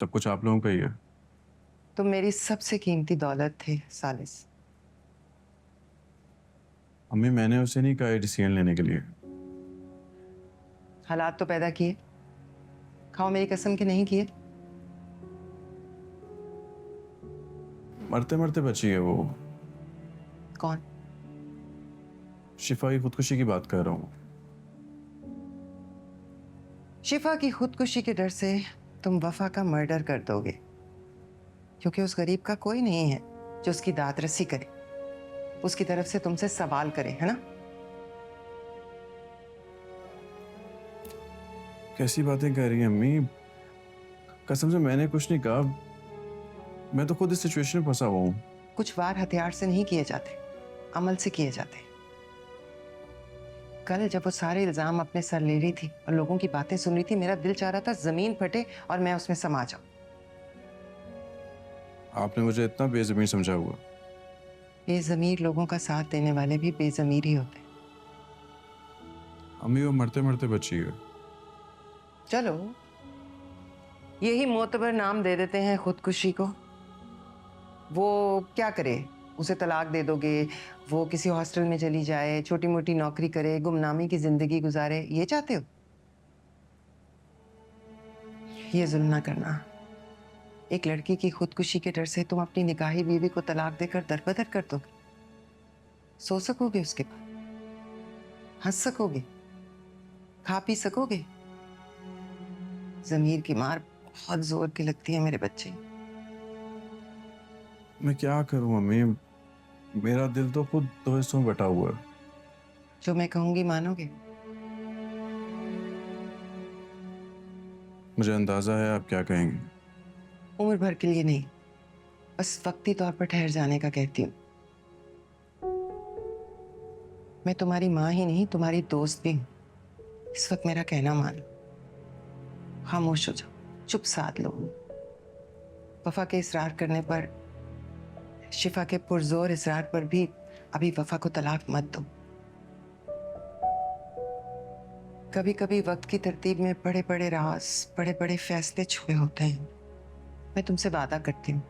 सब कुछ आप लोगों का ही है। तुम मेरी सबसे कीमती दौलत थे सालिस। अम्मी, मैंने उसे नहीं कहा डिसीजन लेने के लिए। हालात तो पैदा किए, खाओ मेरी कसम के नहीं किए। मरते मरते बची है वो। कौन? शिफा की खुदकुशी की बात कर रहा हूँ। शिफा की खुदकुशी के डर से तुम वफा का मर्डर कर दोगे, क्योंकि उस गरीब का कोई नहीं है जो उसकी दाद रसी करे, उसकी तरफ से तुमसे सवाल करे, है ना? कैसी बातें कह रही हैं अम्मी? कसम से मैंने कुछ नहीं कहा। मैं तो खुद इस सिचुएशन में फंसा हुआ हूँ। कुछ वार हथियार से नहीं किए जाते, अमल से किए जाते। कल जब वो सारे इल्जाम अपने सर ले रही थी और लोगों की बातें सुन रही थी, मेरा दिल चाह रहा था जमीन फटे और मैं उसमें समा जाऊं। आपने मुझे इतना बेज़मीर समझा हुआ। बेजमीर लोगों का साथ देने वाले भी बेजमीर ही होते हैं। अम्मी, वो मरते मरते बची है। चलो, यही मोतबर नाम दे देते हैं खुदकुशी को। वो क्या करे? उसे तलाक दे दोगे, वो किसी हॉस्टल में चली जाए, छोटी मोटी नौकरी करे, गुमनामी की जिंदगी गुजारे, ये चाहते हो? ये जुल्म ना करना। एक लड़की की खुदकुशी के डर से तुम अपनी निकाही बीवी को तलाक देकर दरबदर कर दोगे। सो सकोगे उसके बाद, हंस सकोगे, खा पी सकोगे? जमीर की मार बहुत जोर की लगती है मेरे बच्चे। मैं क्या करूँ अम्मी? मेरा दिल तो खुद दो हिस्सों में बटा हुआ है। जो मैं कहूंगी मानोगे? मुझे अंदाजा है आप क्या कहेंगे। उम्र भर के लिए नहीं, बस वक्ती तौर पर ठहर जाने का कहती हूँ। मैं तुम्हारी माँ ही नहीं, तुम्हारी दोस्त भी हूँ। इस वक्त मेरा कहना मानो, खामोश हो जाओ, चुप साध लो। वफा के इसरार करने पर, शिफा के पुरजोर इसरार पर भी अभी वफा को तलाक मत दो। कभी कभी वक्त की तरतीब में बड़े बड़े राज, बड़े बड़े फैसले छुपे होते हैं। मैं तुमसे वादा करती हूँ,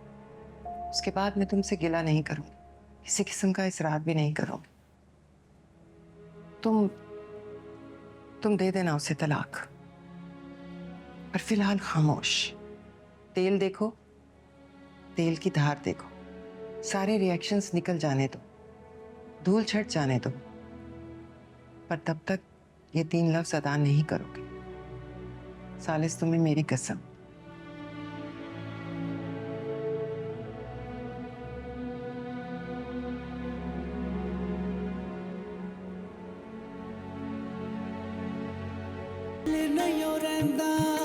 उसके बाद मैं तुमसे गिला नहीं करूंगी, किसी किस्म का इसरार भी नहीं करूंगी। तुम तुम दे देना उसे तलाक, पर फिलहाल खामोश। तेल देखो, तेल की धार देखो, सारे रिएक्शंस निकल जाने दो, धूल छट जाने दो, पर तब तक ये 3 लफ्ज अदा नहीं करोगे। सालिस, तुम्हें मेरी कसम। नहीं रहंदा